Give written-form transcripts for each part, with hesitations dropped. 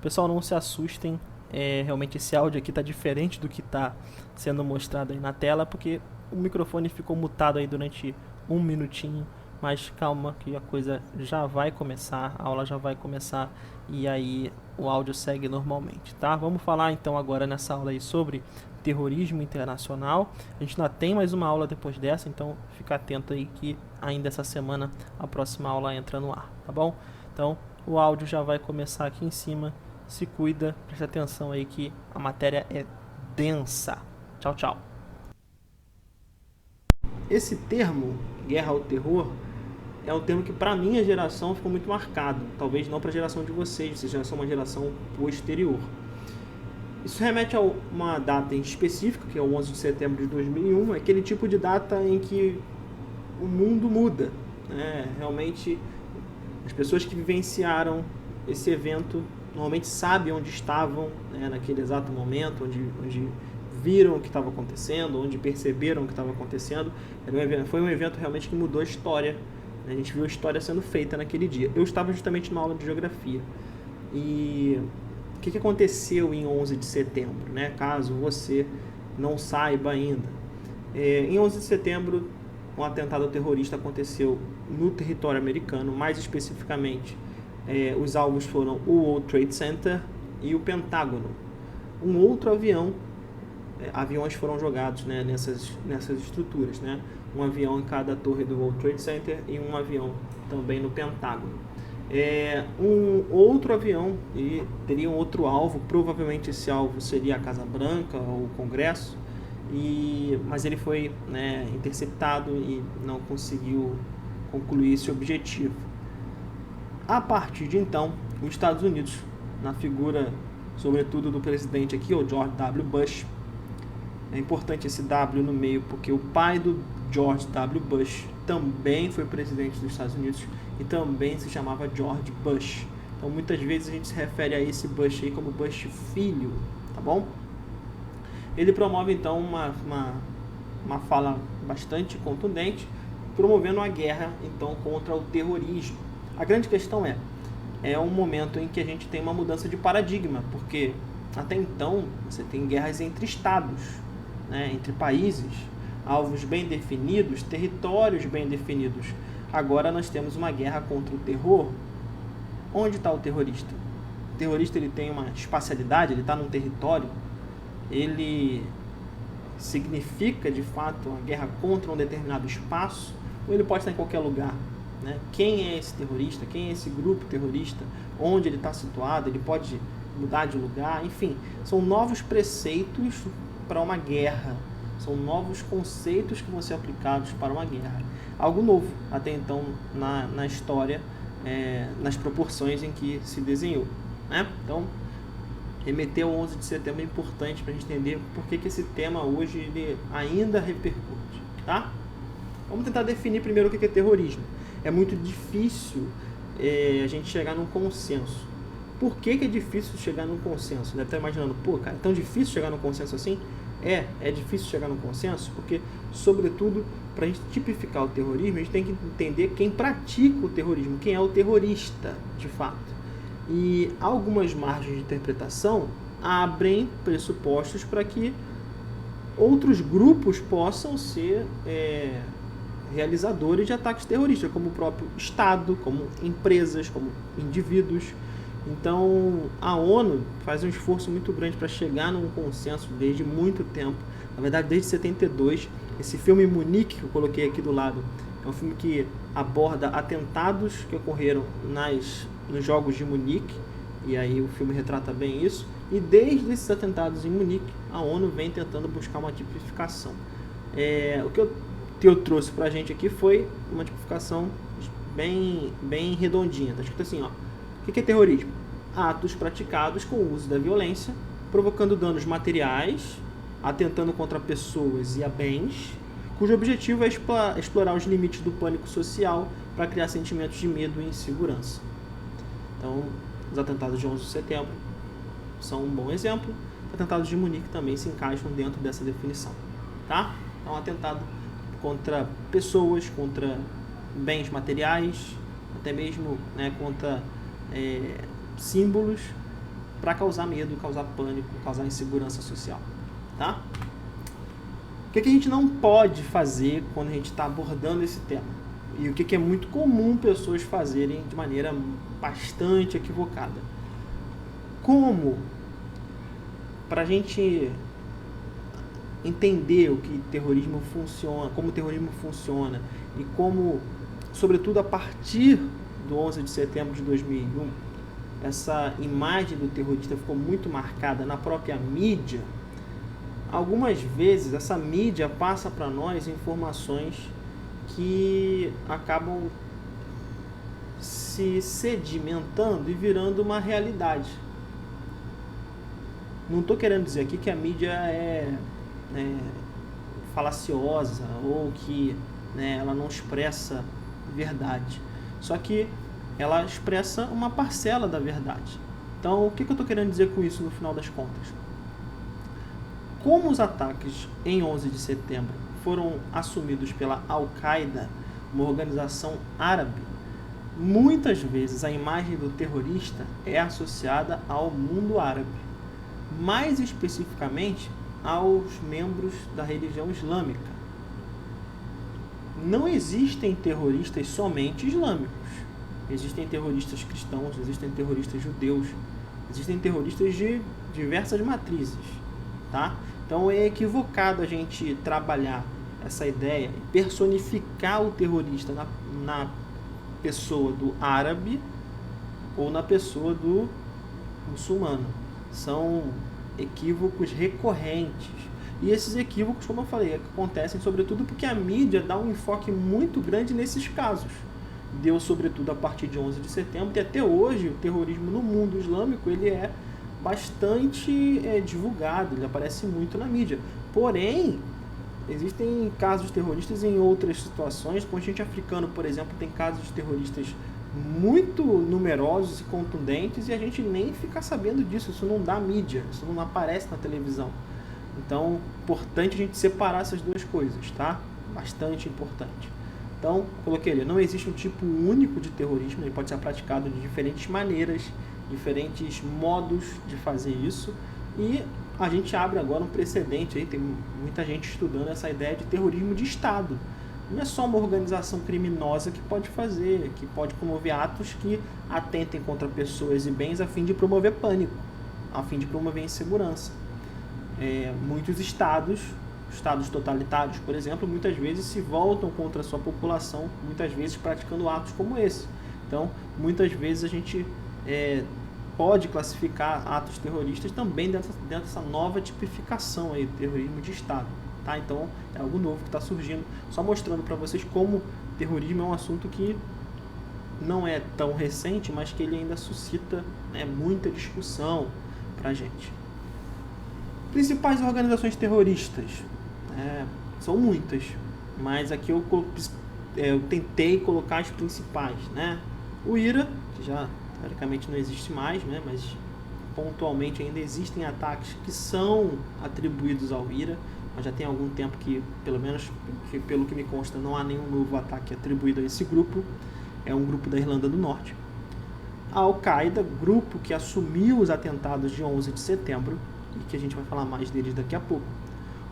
Pessoal, não se assustem, realmente esse áudio aqui está diferente do que está sendo mostrado aí na tela, porque o microfone ficou mutado aí durante um minutinho, mas calma que a coisa já vai começar, a aula já vai começar e aí o áudio segue normalmente, tá? Vamos falar então agora nessa aula aí sobre terrorismo internacional. A gente ainda tem mais uma aula depois dessa, então fica atento aí que ainda essa semana a próxima aula entra no ar, tá bom? Então o áudio já vai começar aqui em cima. Se cuida, preste atenção aí que a matéria é densa. Tchau, tchau. Esse termo, guerra ao terror, é um termo que para minha geração ficou muito marcado. Talvez não para a geração de vocês, vocês já são uma geração posterior. Isso remete a uma data em específico, que é o 11 de setembro de 2001, aquele tipo de data em que o mundo muda. Realmente, as pessoas que vivenciaram esse evento normalmente sabem onde estavam, naquele exato momento, onde viram o que estava acontecendo, onde perceberam o que estava acontecendo. Foi um evento realmente que mudou a história. A gente viu a história sendo feita naquele dia. Eu estava justamente numa aula de geografia. E o que aconteceu em 11 de setembro, caso você não saiba ainda? Em 11 de setembro, um atentado terrorista aconteceu no território americano, mais especificamente, os alvos foram o World Trade Center e o Pentágono. Um outro aviões foram jogados nessas estruturas, um avião em cada torre do World Trade Center e um avião também no Pentágono. Um outro avião e teria um outro alvo, provavelmente esse alvo seria a Casa Branca ou o Congresso, mas ele foi interceptado e não conseguiu concluir esse objetivo. A partir de então, os Estados Unidos, na figura sobretudo do presidente aqui, o George W. Bush, é importante esse W no meio porque o pai do George W. Bush também foi presidente dos Estados Unidos e também se chamava George Bush. Então muitas vezes a gente se refere a esse Bush aí como Bush filho, tá bom? Ele promove então uma fala bastante contundente, promovendo a guerra então contra o terrorismo. A grande questão é um momento em que a gente tem uma mudança de paradigma, porque até então você tem guerras entre estados, entre países, alvos bem definidos, territórios bem definidos. Agora nós temos uma guerra contra o terror. Onde está o terrorista? O terrorista ele tem uma espacialidade, ele está num território, ele significa de fato uma guerra contra um determinado espaço, ou ele pode estar em qualquer lugar? Quem é esse terrorista? Quem é esse grupo terrorista? Onde ele está situado? Ele pode mudar de lugar? Enfim, são novos preceitos para uma guerra. São novos conceitos que vão ser aplicados para uma guerra. Algo novo até então na história, nas proporções em que se desenhou. Então, remeter ao 11 de setembro é importante para a gente entender por que esse tema hoje ele ainda repercute. Tá? Vamos tentar definir primeiro o que é terrorismo. É muito difícil a gente chegar num consenso. Por que é difícil chegar num consenso? Deve estar imaginando, cara, é tão difícil chegar num consenso assim? É difícil chegar num consenso porque, sobretudo, para a gente tipificar o terrorismo, a gente tem que entender quem pratica o terrorismo, quem é o terrorista, de fato. E algumas margens de interpretação abrem pressupostos para que outros grupos possam ser realizadores de ataques terroristas, como o próprio Estado, como empresas, como indivíduos. Então, a ONU faz um esforço muito grande para chegar num consenso desde muito tempo, na verdade desde 72. Esse filme Munique, que eu coloquei aqui do lado, é um filme que aborda atentados que ocorreram nos Jogos de Munique, e aí o filme retrata bem isso, e desde esses atentados em Munique, a ONU vem tentando buscar uma tipificação. O que eu trouxe pra gente aqui foi uma tipificação bem redondinha. Tá escrito assim, ó. O que é terrorismo? Atos praticados com o uso da violência, provocando danos materiais, atentando contra pessoas e a bens, cujo objetivo é explorar os limites do pânico social para criar sentimentos de medo e insegurança. Então, os atentados de 11 de setembro são um bom exemplo. Os atentados de Munique também se encaixam dentro dessa definição. Tá? É um atentado contra pessoas, contra bens materiais, até mesmo contra símbolos para causar medo, causar pânico, causar insegurança social, tá? O que a gente não pode fazer quando a gente está abordando esse tema? E o que é muito comum pessoas fazerem de maneira bastante equivocada? Como, para a gente entender o que terrorismo funciona, como o terrorismo funciona e como, sobretudo a partir do 11 de setembro de 2001, essa imagem do terrorista ficou muito marcada na própria mídia. Algumas vezes essa mídia passa para nós informações que acabam se sedimentando e virando uma realidade. Não estou querendo dizer aqui que a mídia é falaciosa ou que ela não expressa verdade. Só que ela expressa uma parcela da verdade. Então, o que eu estou querendo dizer com isso no final das contas? Como os ataques em 11 de setembro foram assumidos pela Al-Qaeda, uma organização árabe, muitas vezes a imagem do terrorista é associada ao mundo árabe, mais especificamente aos membros da religião islâmica. Não existem terroristas somente islâmicos. Existem terroristas cristãos, existem terroristas judeus, existem terroristas de diversas matrizes, tá? Então é equivocado a gente trabalhar essa ideia e personificar o terrorista na pessoa do árabe ou na pessoa do muçulmano. São equívocos recorrentes. E esses equívocos, como eu falei, acontecem sobretudo porque a mídia dá um enfoque muito grande nesses casos. Deu sobretudo a partir de 11 de setembro, e até hoje o terrorismo no mundo islâmico ele é bastante divulgado, ele aparece muito na mídia. Porém, existem casos terroristas em outras situações. O continente africano, por exemplo, tem casos de terroristas muito numerosos e contundentes e a gente nem fica sabendo disso, isso não dá mídia, isso não aparece na televisão. Então, importante a gente separar essas duas coisas, tá? Bastante importante. Então, coloquei ali, não existe um tipo único de terrorismo, ele pode ser praticado de diferentes maneiras, diferentes modos de fazer isso, e a gente abre agora um precedente aí, tem muita gente estudando essa ideia de terrorismo de Estado. Não é só uma organização criminosa que pode fazer, que pode promover atos que atentem contra pessoas e bens a fim de promover pânico, a fim de promover insegurança. Muitos estados totalitários, por exemplo, muitas vezes se voltam contra a sua população, muitas vezes praticando atos como esse. Então, muitas vezes a gente pode classificar atos terroristas também dentro dessa nova tipificação aí, terrorismo de Estado. Tá? Então, é algo novo que está surgindo, só mostrando para vocês como terrorismo é um assunto que não é tão recente, mas que ele ainda suscita muita discussão para a gente. Principais organizações terroristas, são muitas, mas aqui eu tentei colocar as principais, né? O IRA, que já teoricamente não existe mais, né? Mas pontualmente ainda existem ataques que são atribuídos ao IRA, mas já tem algum tempo que, pelo menos pelo que me consta, não há nenhum novo ataque atribuído a esse grupo. É um grupo da Irlanda do Norte. A Al-Qaeda, grupo que assumiu os atentados de 11 de setembro, e que a gente vai falar mais deles daqui a pouco.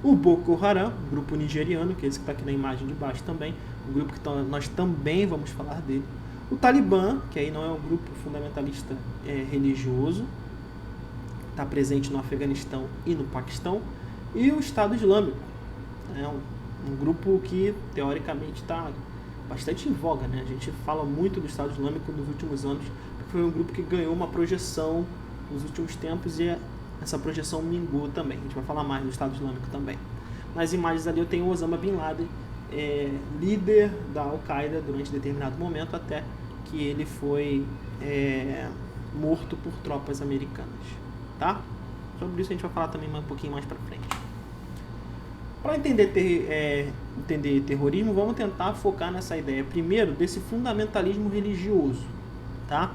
O Boko Haram, grupo nigeriano, que é esse que está aqui na imagem de baixo também, um grupo que nós também vamos falar dele. O Talibã, que aí não é um grupo fundamentalista religioso, está presente no Afeganistão e no Paquistão. E o Estado Islâmico, um grupo que teoricamente está bastante em voga, né? A gente fala muito do Estado Islâmico nos últimos anos, porque foi um grupo que ganhou uma projeção nos últimos tempos e essa projeção mingou também. A gente vai falar mais do Estado Islâmico também. Nas imagens ali eu tenho o Osama Bin Laden, líder da Al-Qaeda durante determinado momento, até que ele foi morto por tropas americanas. Tá? Sobre isso a gente vai falar também um pouquinho mais pra frente. Para entender terrorismo, vamos tentar focar nessa ideia primeiro desse fundamentalismo religioso. Tá?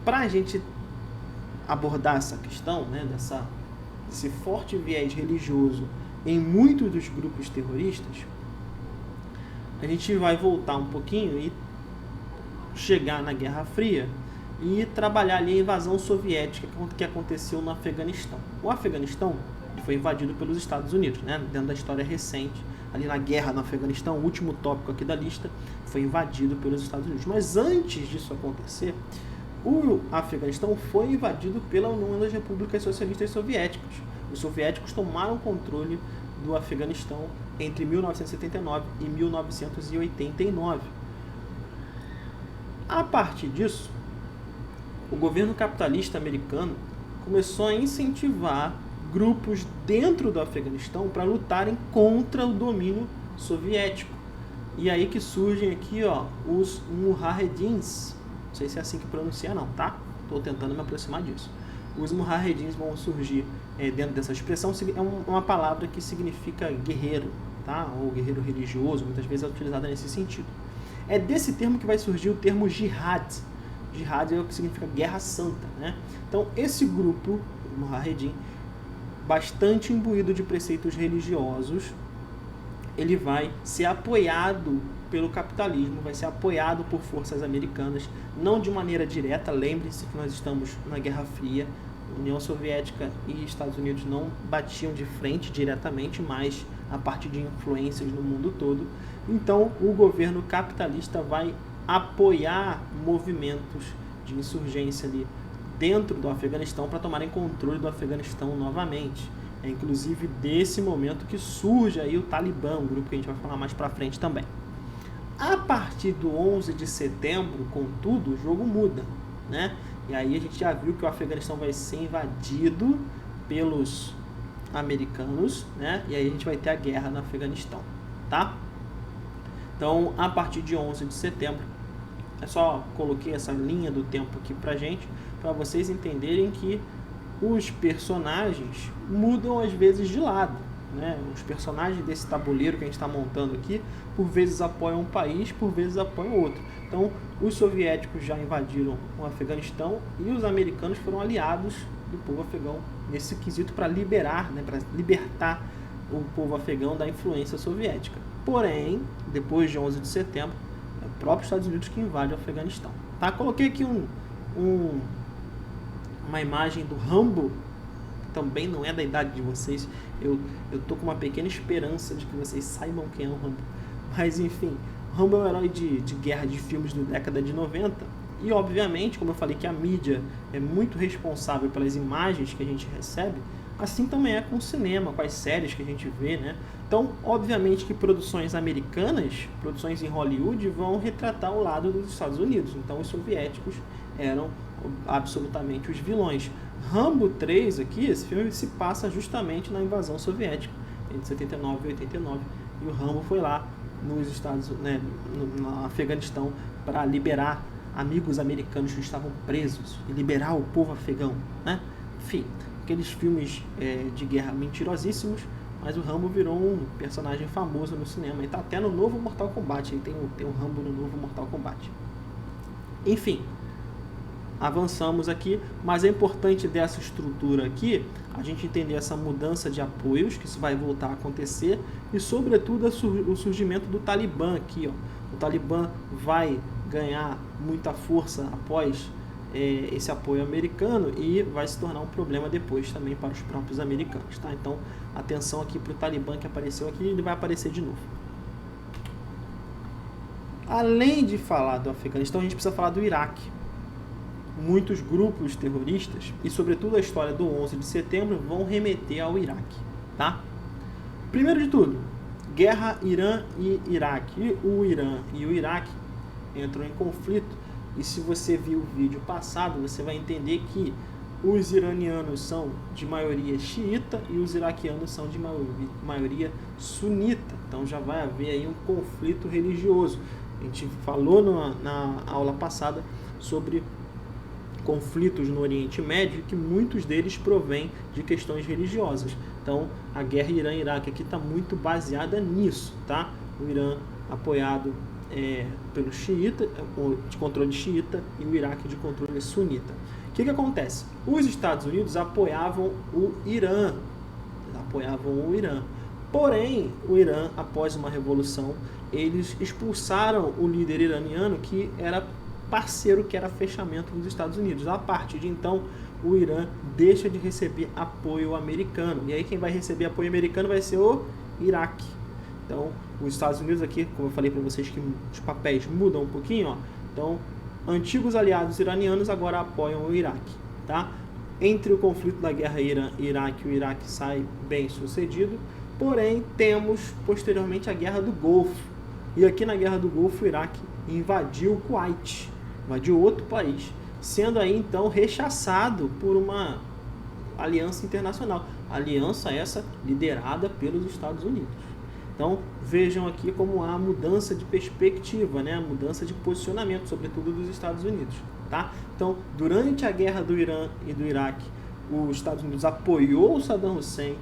Para a gente abordar essa questão, né, desse forte viés religioso em muitos dos grupos terroristas, a gente vai voltar um pouquinho e chegar na Guerra Fria e trabalhar ali a invasão soviética que aconteceu no Afeganistão. O Afeganistão foi invadido pelos Estados Unidos, né? Dentro da história recente, ali na guerra no Afeganistão, o último tópico aqui da lista, foi invadido pelos Estados Unidos. Mas antes disso acontecer, o Afeganistão foi invadido pela União das Repúblicas Socialistas Soviéticas. Os soviéticos tomaram controle do Afeganistão entre 1979 e 1989. A partir disso, o governo capitalista americano começou a incentivar grupos dentro do Afeganistão para lutarem contra o domínio soviético. E aí que surgem aqui, ó, os Mujahedins. Não sei se é assim que pronuncia não, tá? Estou tentando me aproximar disso. Os Mujahedins vão surgir dentro dessa expressão, é uma palavra que significa guerreiro, tá? Ou guerreiro religioso, muitas vezes é utilizada nesse sentido. É desse termo que vai surgir o termo jihad. Jihad é o que significa guerra santa, né? Então, esse grupo, o Mujahedin, bastante imbuído de preceitos religiosos, ele vai ser apoiado pelo capitalismo, vai ser apoiado por forças americanas, não de maneira direta. Lembre-se que nós estamos na Guerra Fria, União Soviética e Estados Unidos não batiam de frente diretamente, mas a partir de influências no mundo todo. Então, o governo capitalista vai apoiar movimentos de insurgência ali dentro do Afeganistão para tomarem controle do Afeganistão novamente. É inclusive desse momento que surge aí o Talibã, um grupo que a gente vai falar mais para frente também. A partir do 11 de setembro, contudo, o jogo muda, né? E aí a gente já viu que o Afeganistão vai ser invadido pelos americanos, né? E aí a gente vai ter a guerra no Afeganistão, tá? Então, a partir de 11 de setembro, é só coloquei essa linha do tempo aqui pra gente, para vocês entenderem que os personagens mudam às vezes de lado, né? Os personagens desse tabuleiro que a gente está montando aqui, por vezes apoiam um país, por vezes apoiam outro. Então, os soviéticos já invadiram o Afeganistão e os americanos foram aliados do povo afegão nesse quesito para liberar, né, para libertar o povo afegão da influência soviética. Porém, depois de 11 de setembro, é o próprio Estados Unidos que invade o Afeganistão. Tá? Coloquei aqui uma imagem do Rambo, que também não é da idade de vocês. Eu tô com uma pequena esperança de que vocês saibam quem é o Rambo. Mas enfim, o Rambo é um herói de guerra de filmes da década de 90. E obviamente, como eu falei que a mídia é muito responsável pelas imagens que a gente recebe, assim também é com o cinema, com as séries que a gente vê, né? Então, obviamente que produções americanas, produções em Hollywood, vão retratar o lado dos Estados Unidos. Então, os soviéticos eram absolutamente os vilões. Rambo 3 aqui, esse filme se passa justamente na invasão soviética, entre 79 e 89. E o Rambo foi lá nos Estados, né, no Afeganistão para liberar amigos americanos que estavam presos e liberar o povo afegão, né? Enfim, aqueles filmes de guerra mentirosíssimos, mas o Rambo virou um personagem famoso no cinema e tá até no novo Mortal Kombat, tem o Rambo no novo Mortal Kombat. Enfim, avançamos aqui, mas é importante dessa estrutura aqui a gente entender essa mudança de apoios, que isso vai voltar a acontecer, e sobretudo o surgimento do Talibã aqui, ó. O Talibã vai ganhar muita força após esse apoio americano e vai se tornar um problema depois também para os próprios americanos, tá? Então, atenção aqui para o Talibã que apareceu aqui, ele vai aparecer de novo. Além de falar do Afeganistão, a gente precisa falar do Iraque. Muitos grupos terroristas, e sobretudo a história do 11 de setembro, vão remeter ao Iraque, tá? Primeiro de tudo, guerra Irã e Iraque. O Irã e o Iraque entram em conflito, e se você viu o vídeo passado, você vai entender que os iranianos são de maioria xiita e os iraquianos são de maioria sunita. Então já vai haver aí um conflito religioso. A gente falou na aula passada sobre conflitos no Oriente Médio, que muitos deles provêm de questões religiosas. Então, a guerra Irã-Iraque aqui está muito baseada nisso, tá? O Irã apoiado pelo xiita, de controle xiita, e o Iraque de controle sunita. O que acontece? Os Estados Unidos apoiavam o Irã. Porém, o Irã, após uma revolução, eles expulsaram o líder iraniano que era parceiro que era fechamento dos Estados Unidos. A partir de então, o Irã deixa de receber apoio americano. E aí quem vai receber apoio americano vai ser o Iraque. Então, os Estados Unidos aqui, como eu falei para vocês que os papéis mudam um pouquinho, ó. Então, antigos aliados iranianos agora apoiam o Iraque, tá? Entre o conflito da guerra Irã-Iraque, o Iraque sai bem sucedido, porém temos posteriormente a Guerra do Golfo. E aqui na Guerra do Golfo o Iraque invadiu o Kuwait, invadiu outro país, sendo aí então rechaçado por uma aliança internacional. Aliança essa liderada pelos Estados Unidos. Então vejam aqui como há mudança de perspectiva, né? A mudança de posicionamento, sobretudo dos Estados Unidos. Tá? Então, durante a guerra do Irã e do Iraque, os Estados Unidos apoiou o Saddam Hussein,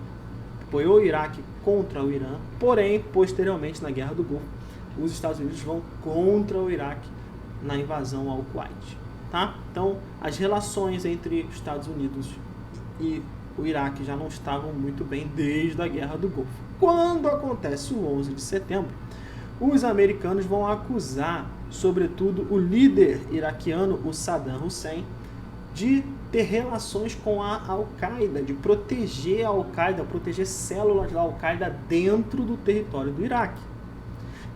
apoiou o Iraque contra o Irã, porém, posteriormente, na guerra do Golfo, os Estados Unidos vão contra o Iraque na invasão ao Kuwait. Tá? Então, as relações entre os Estados Unidos e o Iraque já não estavam muito bem desde a guerra do Golfo. Quando acontece o 11 de setembro, os americanos vão acusar, sobretudo, o líder iraquiano, o Saddam Hussein, de ter relações com a Al-Qaeda, de proteger a Al-Qaeda, proteger células da Al-Qaeda dentro do território do Iraque.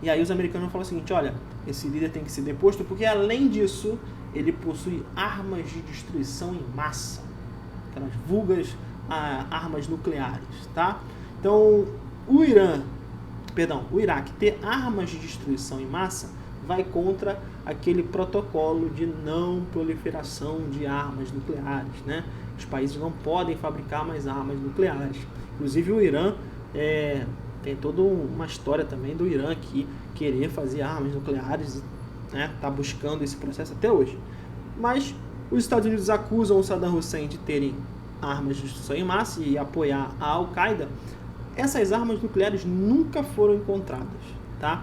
E aí os americanos falam o seguinte, olha, esse líder tem que ser deposto porque, além disso, ele possui armas de destruição em massa, aquelas vulgas armas nucleares, tá? Então, o Iraque ter armas de destruição em massa vai contra aquele protocolo de não proliferação de armas nucleares, né? Os países não podem fabricar mais armas nucleares. Inclusive o Irã tem toda uma história também do Irã que querer fazer armas nucleares, né? Tá buscando esse processo até hoje. Mas os Estados Unidos acusam o Saddam Hussein de terem armas de destruição em massa e apoiar a Al-Qaeda. Essas armas nucleares nunca foram encontradas, tá?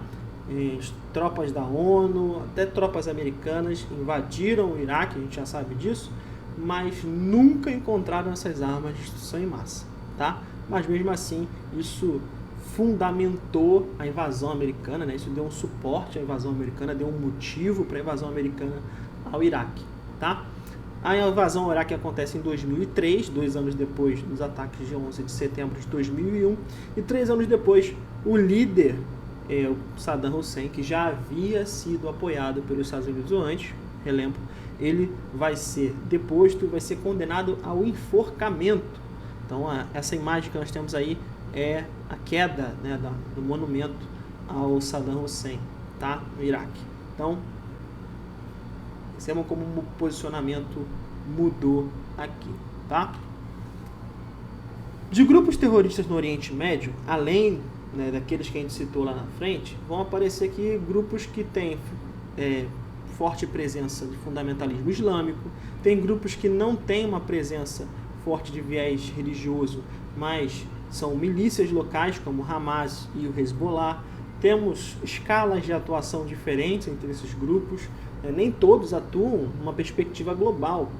Tropas da ONU, até tropas americanas invadiram o Iraque, a gente já sabe disso, mas nunca encontraram essas armas de destruição em massa, tá? Mas mesmo assim, isso fundamentou a invasão americana, né? Isso deu um suporte à invasão americana, deu um motivo para a invasão americana ao Iraque, tá? A invasão ao Iraque acontece em 2003, 2 anos depois dos ataques de 11 de setembro de 2001, e 3 anos depois o líder, o Saddam Hussein, que já havia sido apoiado pelos Estados Unidos antes, relembro, ele vai ser deposto, vai ser condenado ao enforcamento. Então essa imagem que nós temos aí é a queda, né, do monumento ao Saddam Hussein, tá, no Iraque. Então, percebam como o posicionamento mudou aqui, tá? De grupos terroristas no Oriente Médio, além, né, daqueles que a gente citou lá na frente, vão aparecer aqui grupos que têm forte presença de fundamentalismo islâmico, tem grupos que não têm uma presença forte de viés religioso, mas são milícias locais, como o Hamas e o Hezbollah. Temos escalas de atuação diferentes entre esses grupos, nem todos atuam numa perspectiva global,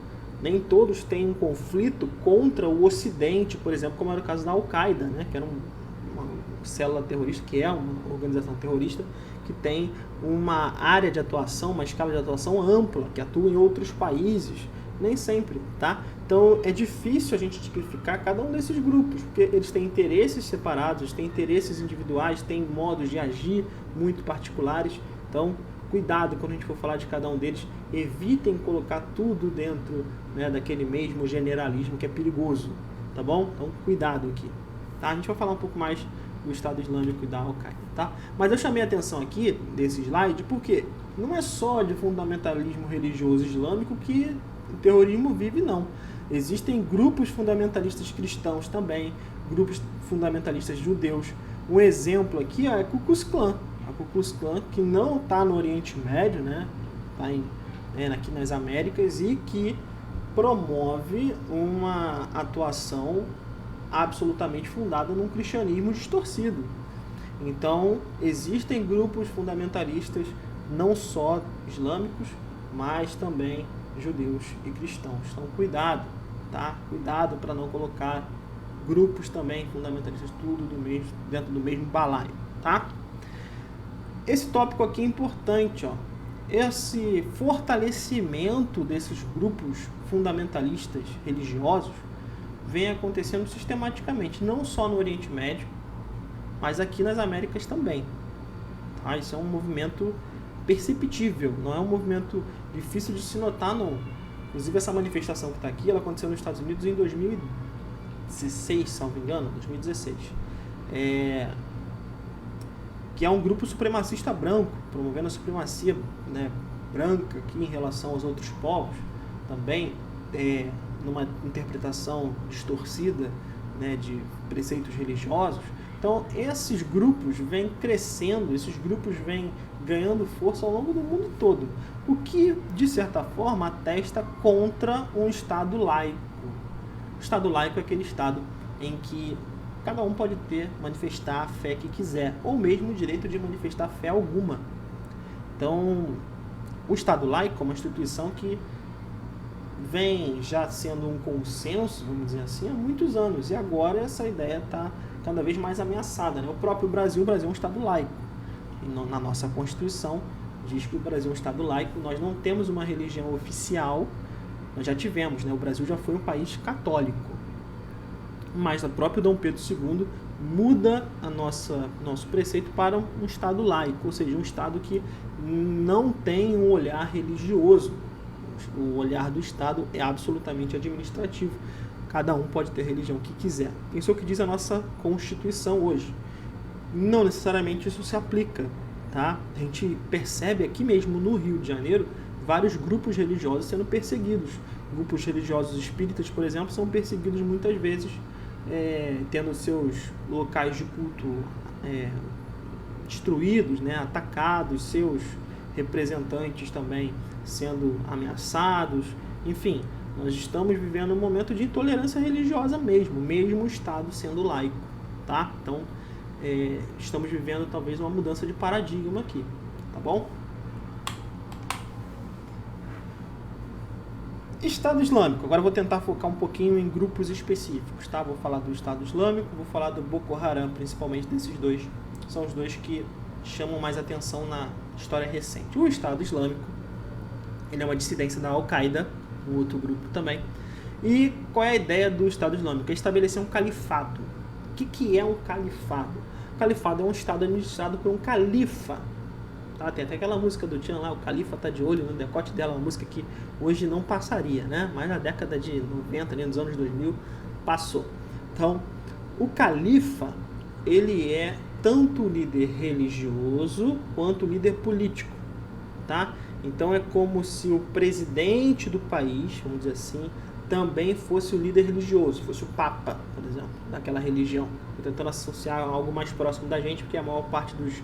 nem todos têm um conflito contra o Ocidente, por exemplo, como era o caso da Al-Qaeda, né, que era uma célula terrorista, que é uma organização terrorista, que tem uma área de atuação, uma escala de atuação ampla, que atua em outros países, nem sempre, tá? Então é difícil a gente tipificar cada um desses grupos, porque eles têm interesses separados, têm interesses individuais, têm modos de agir muito particulares. Então, cuidado quando a gente for falar de cada um deles, evitem colocar tudo dentro, né, daquele mesmo generalismo que é perigoso, tá bom? Então, cuidado aqui, tá? A gente vai falar um pouco mais do Estado Islâmico e da Al-Qaeda, tá? Mas eu chamei a atenção aqui desse slide porque não é só de fundamentalismo religioso islâmico que o terrorismo vive, não. Existem grupos fundamentalistas cristãos também, grupos fundamentalistas judeus. Um exemplo aqui é a Ku Klux Klan. A Ku Klux Klan, que não está no Oriente Médio, né? Está aqui nas Américas, e que promove uma atuação absolutamente fundada num cristianismo distorcido. Então, existem grupos fundamentalistas não só islâmicos, mas também judeus e cristãos. Então, cuidado, tá? Cuidado para não colocar grupos também fundamentalistas tudo dentro do mesmo balaio, tá? Esse tópico aqui é importante, ó. esse fortalecimento desses grupos fundamentalistas religiosos vem acontecendo sistematicamente, não só no Oriente Médio, mas aqui nas Américas também. Tá? Isso é um movimento perceptível, não é um movimento difícil de se notar, não. Inclusive, essa manifestação que está aqui, ela aconteceu nos Estados Unidos em 2016, se não me engano, 2016. Que é um grupo supremacista branco, promovendo a supremacia, né, branca aqui em relação aos outros povos, também numa interpretação distorcida, né, de preceitos religiosos. Então, esses grupos vêm crescendo, esses grupos vêm ganhando força ao longo do mundo todo, o que, de certa forma, atesta contra um Estado laico. O Estado laico é aquele Estado em que cada um pode manifestar a fé que quiser, ou mesmo o direito de manifestar fé alguma. Então, o Estado laico é uma instituição que vem já sendo um consenso, vamos dizer assim, há muitos anos, e agora essa ideia está cada vez mais ameaçada, né? O próprio Brasil é um Estado laico, e na nossa Constituição diz que o Brasil é um Estado laico. Nós não temos uma religião oficial, nós já tivemos, né? O Brasil já foi um país católico, mas o próprio Dom Pedro II muda nosso preceito para um Estado laico, ou seja, um Estado que não tem um olhar religioso. O olhar do Estado é absolutamente administrativo. Cada um pode ter a religião que quiser. Isso é o que diz a nossa Constituição hoje. Não necessariamente isso se aplica, tá? A gente percebe aqui mesmo no Rio de Janeiro vários grupos religiosos sendo perseguidos. Grupos religiosos espíritas, por exemplo, são perseguidos muitas vezes, tendo seus locais de culto destruídos, né, atacados, seus representantes também sendo ameaçados. Enfim, nós estamos vivendo um momento de intolerância religiosa mesmo o Estado sendo laico, tá? Então, estamos vivendo talvez uma mudança de paradigma aqui, tá bom? Estado Islâmico. Agora eu vou tentar focar um pouquinho em grupos específicos, tá? Vou falar do Estado Islâmico, vou falar do Boko Haram, principalmente desses dois. São os dois que chamam mais atenção na história recente. O Estado Islâmico, ele é uma dissidência da Al-Qaeda, um outro grupo também. E qual é a ideia do Estado Islâmico? É estabelecer um califado. O que é um califado? O califado é um Estado administrado por um califa. Tá? Tem até aquela música do Tchan lá, o califa tá de olho no decote dela, uma música que hoje não passaria, né? Mas na década de 90, ali nos anos 2000, passou. Então, o califa, ele é tanto líder religioso quanto líder político, tá? Então é como se o presidente do país, vamos dizer assim, também fosse o líder religioso, fosse o Papa, por exemplo, daquela religião. Estou tentando associar algo mais próximo da gente, porque a maior parte dos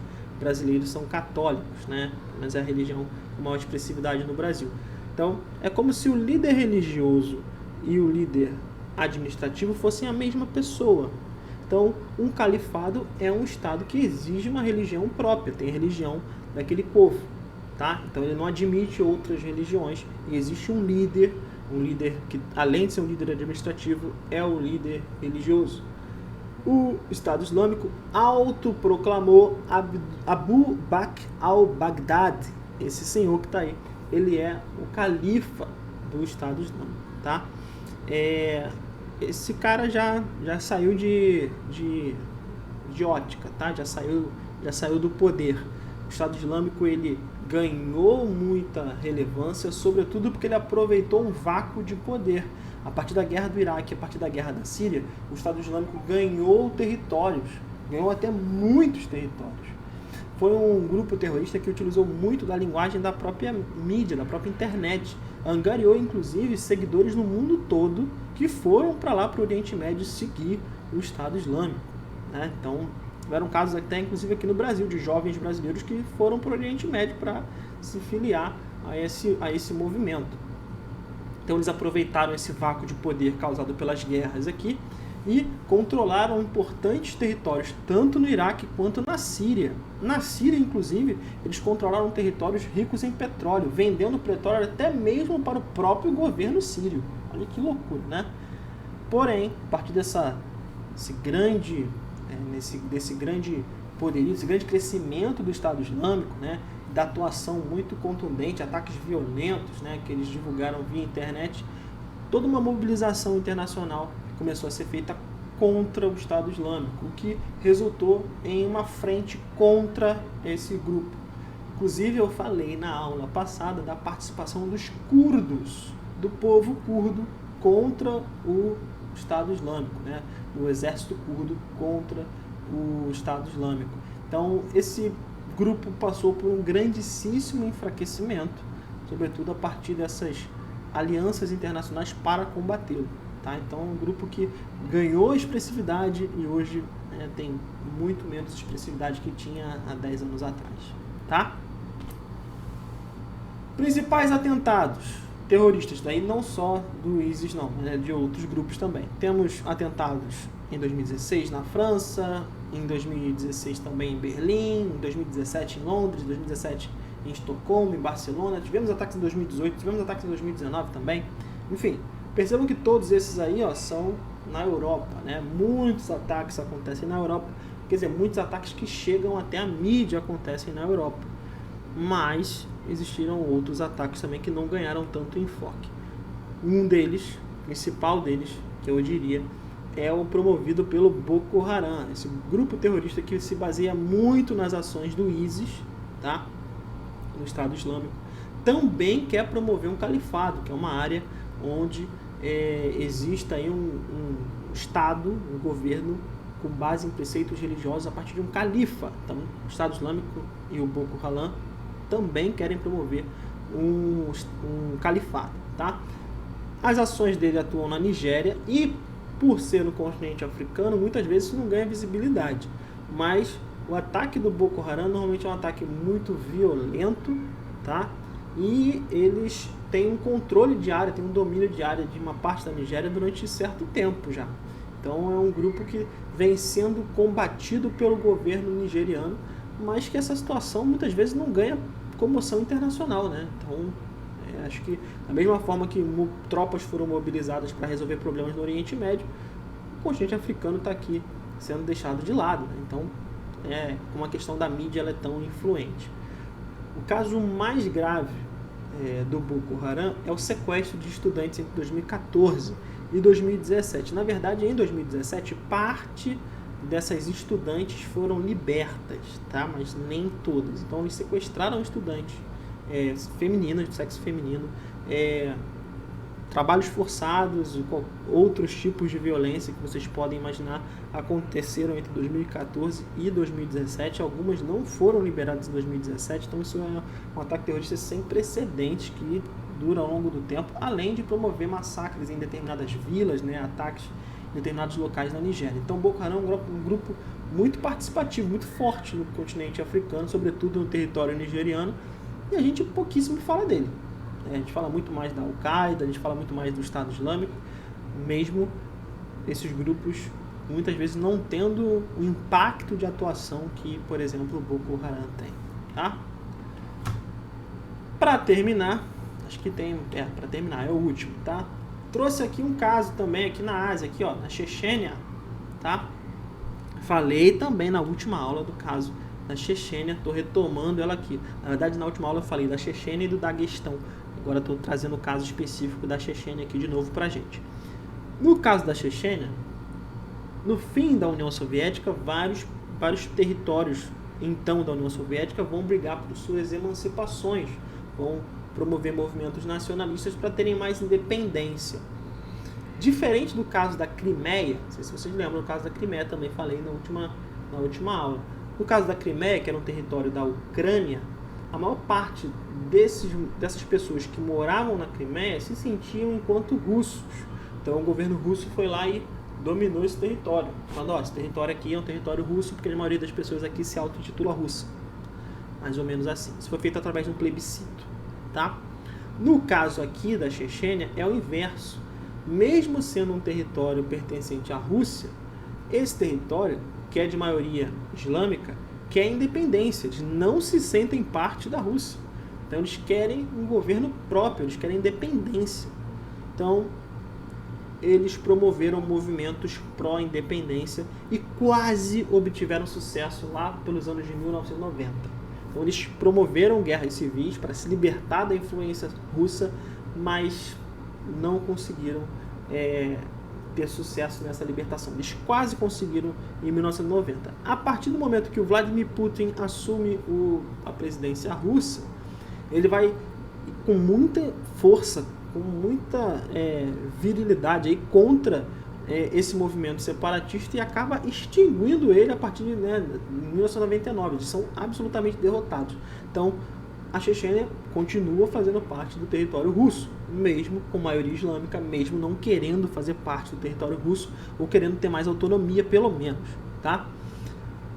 brasileiros são católicos, né? Mas é a religião com maior expressividade no Brasil. Então, é como se o líder religioso e o líder administrativo fossem a mesma pessoa. Então, um califado é um estado que exige uma religião própria, tem a religião daquele povo, tá? Então, ele não admite outras religiões e existe um líder que, além de ser um líder administrativo, é o líder religioso. O Estado Islâmico autoproclamou Abu Bakr al-Baghdad, esse senhor que está aí, ele é o califa do Estado Islâmico, tá? Esse cara já saiu de ótica, tá? Já saiu do poder. O Estado Islâmico, ele ganhou muita relevância, sobretudo porque ele aproveitou um vácuo de poder. A partir da guerra do Iraque, a partir da guerra da Síria, o Estado Islâmico ganhou territórios, ganhou até muitos territórios. Foi um grupo terrorista que utilizou muito da linguagem da própria mídia, da própria internet. Angariou, inclusive, seguidores no mundo todo que foram para lá, para o Oriente Médio, seguir o Estado Islâmico, né? Então, tiveram casos até, inclusive, aqui no Brasil, de jovens brasileiros que foram para o Oriente Médio para se filiar a esse movimento. Então, eles aproveitaram esse vácuo de poder causado pelas guerras aqui e controlaram importantes territórios, tanto no Iraque quanto na Síria. Na Síria, inclusive, eles controlaram territórios ricos em petróleo, vendendo petróleo até mesmo para o próprio governo sírio. Olha que loucura, né? Porém, a partir desse grande poderio, esse grande crescimento do Estado Islâmico, né, da atuação muito contundente, ataques violentos, né, que eles divulgaram via internet, toda uma mobilização internacional começou a ser feita contra o Estado Islâmico, o que resultou em uma frente contra esse grupo. Inclusive, eu falei na aula passada da participação dos curdos, do povo curdo, contra o Estado Islâmico, né? O exército curdo contra o Estado Islâmico. Então, esse grupo passou por um grandíssimo enfraquecimento, sobretudo a partir dessas alianças internacionais para combatê-lo. Tá? Então, é um grupo que ganhou expressividade e hoje tem muito menos expressividade que tinha há 10 anos atrás. Tá? Principais atentados terroristas, daí não só do ISIS, não, mas de outros grupos também. Temos atentados em 2016 na França, em 2016 também em Berlim, em 2017 em Londres, em 2017 em Estocolmo, em Barcelona. Tivemos ataques em 2018, tivemos ataques em 2019 também. Enfim, percebam que todos esses aí são na Europa, né? Muitos ataques acontecem na Europa, quer dizer, muitos ataques que chegam até a mídia acontecem na Europa. Mas existiram outros ataques também que não ganharam tanto enfoque. Um deles, principal deles, que eu diria, é o promovido pelo Boko Haram, esse grupo terrorista que se baseia muito nas ações do ISIS, tá? No Estado Islâmico. Também quer promover um califado, que é uma área onde existe aí um Estado, um governo com base em preceitos religiosos a partir de um califa. Então, o Estado Islâmico e o Boko Haram também querem promover um califado, tá? As ações dele atuam na Nigéria e, por ser no continente africano, muitas vezes não ganha visibilidade. Mas o ataque do Boko Haram normalmente é um ataque muito violento, tá? E eles têm um controle de área, têm um domínio de área de uma parte da Nigéria durante certo tempo já. Então é um grupo que vem sendo combatido pelo governo nigeriano, mas que essa situação muitas vezes não ganha comoção internacional, né? Então, acho que da mesma forma que tropas foram mobilizadas para resolver problemas no Oriente Médio, o continente africano está aqui sendo deixado de lado, né? Então, como a questão da mídia ela é tão influente. O caso mais grave do Boko Haram é o sequestro de estudantes entre 2014 e 2017. Na verdade, em 2017, parte dessas estudantes foram libertas, tá? Mas nem todas. Então eles sequestraram estudantes femininas, do sexo feminino, trabalhos forçados e outros tipos de violência que vocês podem imaginar aconteceram entre 2014 e 2017. Algumas não foram liberadas em 2017, então isso é um ataque terrorista sem precedentes que dura ao longo do tempo, além de promover massacres em determinadas vilas, né, ataques em determinados locais na Nigéria. Então, Boko Haram é um grupo muito participativo, muito forte no continente africano, sobretudo no território nigeriano, e a gente pouquíssimo fala dele. A gente fala muito mais da Al-Qaeda, a gente fala muito mais do Estado Islâmico, mesmo esses grupos muitas vezes não tendo o impacto de atuação que, por exemplo, o Boko Haram tem. Tá? Para terminar, acho que tem... para terminar, é o último, tá? Trouxe aqui um caso também aqui na Ásia, aqui, ó, na Chechênia, tá? Falei também na última aula do caso da Chechênia, estou retomando ela aqui. Na verdade, na última aula eu falei da Chechênia e do Daguestão. Agora estou trazendo o caso específico da Chechênia aqui de novo pra gente. No caso da Chechênia, no fim da União Soviética, vários territórios então da União Soviética vão brigar por suas emancipações, vão promover movimentos nacionalistas para terem mais independência. Diferente do caso da Crimeia, não sei se vocês lembram, no caso da Crimeia também falei na última aula. No caso da Crimeia, que era um território da Ucrânia, a maior parte dessas pessoas que moravam na Crimeia se sentiam enquanto russos. Então o governo russo foi lá e dominou esse território, falando, esse território aqui é um território russo porque a maioria das pessoas aqui se auto-intitula russa. Mais ou menos assim. Isso foi feito através de um plebiscito. Tá? No caso aqui da Chechênia é o inverso. Mesmo sendo um território pertencente à Rússia, esse território, que é de maioria islâmica, quer independência, eles não se sentem parte da Rússia. Então eles querem um governo próprio, eles querem independência. Então eles promoveram movimentos pró-independência e quase obtiveram sucesso lá pelos anos de 1990. Então eles promoveram guerras civis para se libertar da influência russa, mas não conseguiram ter sucesso nessa libertação. Eles quase conseguiram em 1990. A partir do momento que o Vladimir Putin assume a presidência russa, ele vai com muita força, com muita virilidade aí contra esse movimento separatista e acaba extinguindo ele a partir de 1999. Eles são absolutamente derrotados. Então, a Chechênia continua fazendo parte do território russo, mesmo com maioria islâmica, mesmo não querendo fazer parte do território russo ou querendo ter mais autonomia, pelo menos. Tá?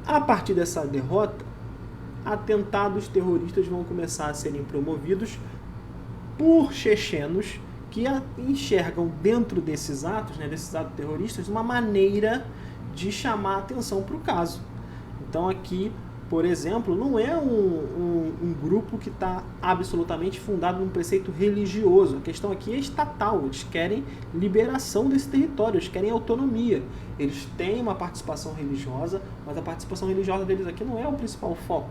A partir dessa derrota, atentados terroristas vão começar a serem promovidos por chechenos que enxergam dentro desses atos terroristas, uma maneira de chamar a atenção para o caso. Então aqui, por exemplo, não é um grupo que está absolutamente fundado num preceito religioso. A questão aqui é estatal. Eles querem liberação desse território, eles querem autonomia. Eles têm uma participação religiosa, mas a participação religiosa deles aqui não é o principal foco.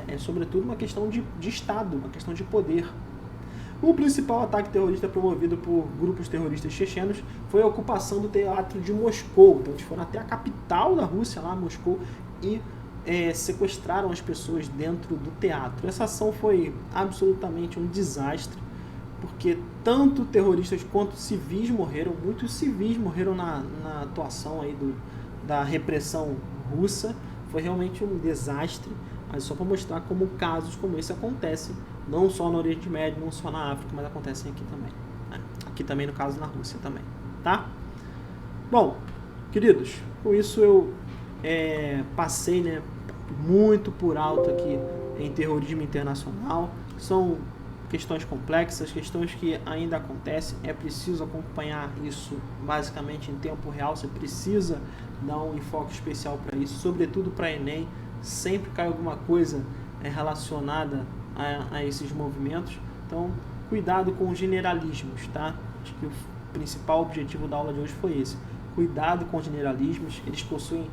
É sobretudo uma questão de Estado, uma questão de poder. O principal ataque terrorista promovido por grupos terroristas chechenos foi a ocupação do teatro de Moscou. Então eles foram até a capital da Rússia, lá Moscou, e sequestraram as pessoas dentro do teatro. Essa ação foi absolutamente um desastre, porque tanto terroristas quanto civis morreram, muitos civis morreram na atuação aí da repressão russa. Foi realmente um desastre, mas só para mostrar como casos como esse acontecem, não só no Oriente Médio, não só na África, mas acontecem aqui também. Aqui também, no caso, na Rússia também, tá? Bom, queridos, com isso eu passei muito por alto aqui em terrorismo internacional. São questões complexas, questões que ainda acontecem. É preciso acompanhar isso basicamente em tempo real. Você precisa dar um enfoque especial para isso, sobretudo para Enem. Sempre cai alguma coisa relacionada a esses movimentos. Então, cuidado com os generalismos, tá? Acho que o principal objetivo da aula de hoje foi esse. Cuidado com os generalismos. Eles possuem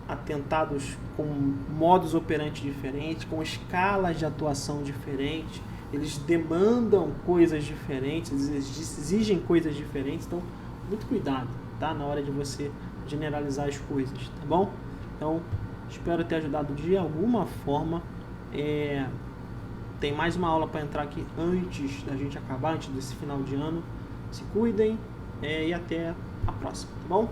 atentados com modos operantes diferentes, com escalas de atuação diferentes. Eles demandam coisas diferentes, eles exigem coisas diferentes. Então, muito cuidado, tá? Na hora de você generalizar as coisas, tá bom? Então, espero ter ajudado de alguma forma. Tem mais uma aula para entrar aqui antes da gente acabar, antes desse final de ano. Se cuidem e até a próxima, tá bom?